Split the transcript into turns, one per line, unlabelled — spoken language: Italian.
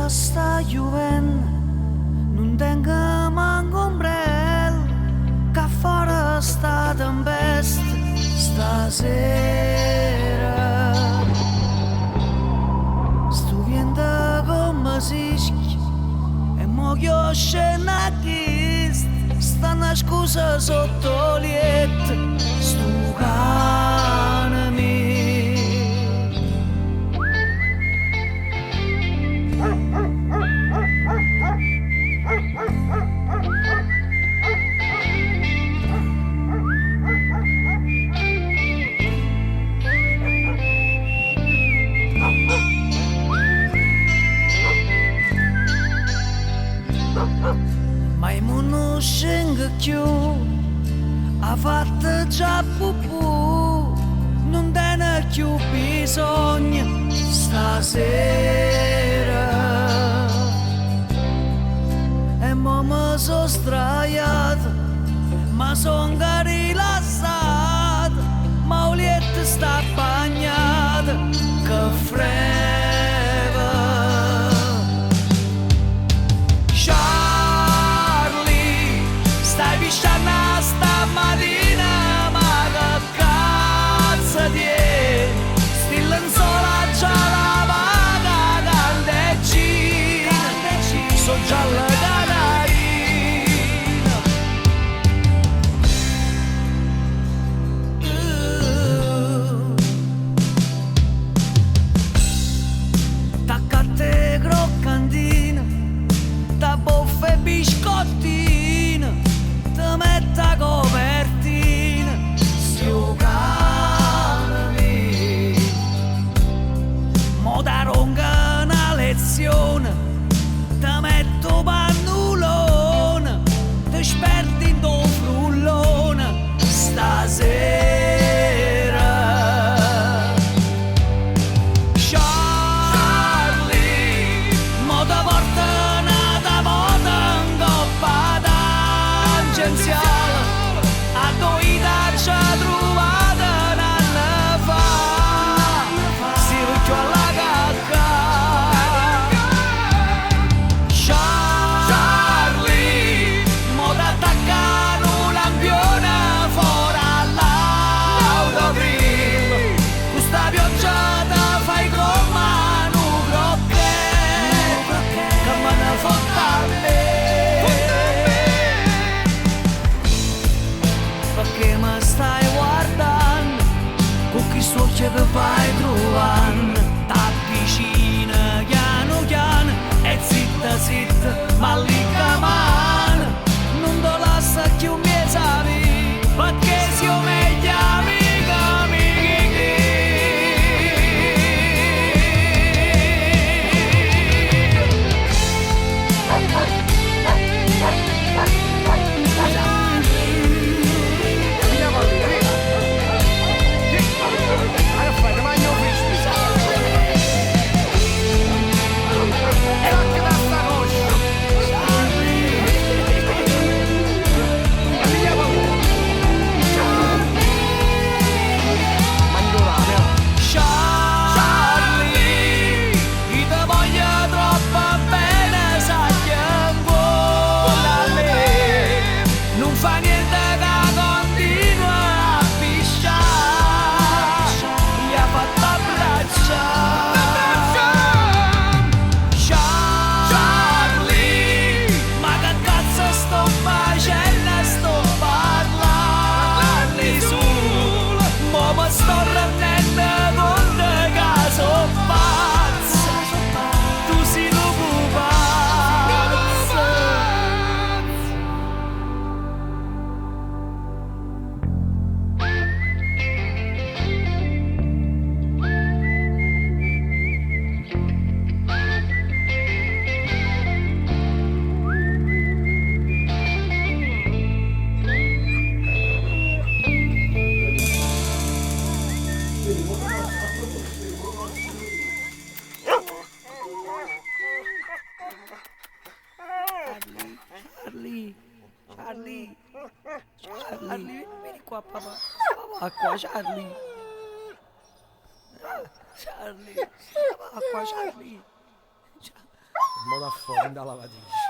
sta piovendo, non tengo manco ombrello, che fuori sta tempesta stasera. Sto vento come sischia e mo che scende a chist, sta una scusa sotto il letto, sto cane mio. Mai non scende più, ha fatto già pupù, non tiene più bisogno stasera. E mo mi sono sdraiato, ma son rilassato, ma il letto sta bagnato, che freddo. Stai pisciando stamattina, ma che cazzo ti è? Sti lenzola già lavata, candeggina, so già la canarina. Taccate croccantina, da boffe biscottina, te metta copertina, sto cane mio. Mo daronga una lezione, te metto pannulone, te sperdi in tuo frullone stasera. Charlie, mo te porta una moto in coppa tangenziale, a doida ci ha trovato un anno fa, si rucchio alla cacca. Charlie, mo t'attaccano un lampione fuori all'autogrill, questa pioggia te fai come un croquet, che me ne fotta a me. Perché mi stai guardando con chi suocchia che vai trovando, t'avvicina piano piano e zitta zitta, ma lì che mano non te lascia più miei, perché siamo meglio amica Charlie, vieni qua papà. Papà qua Charlie. Charlie, papà qua Charlie.
mo da fuori, da lavatrice.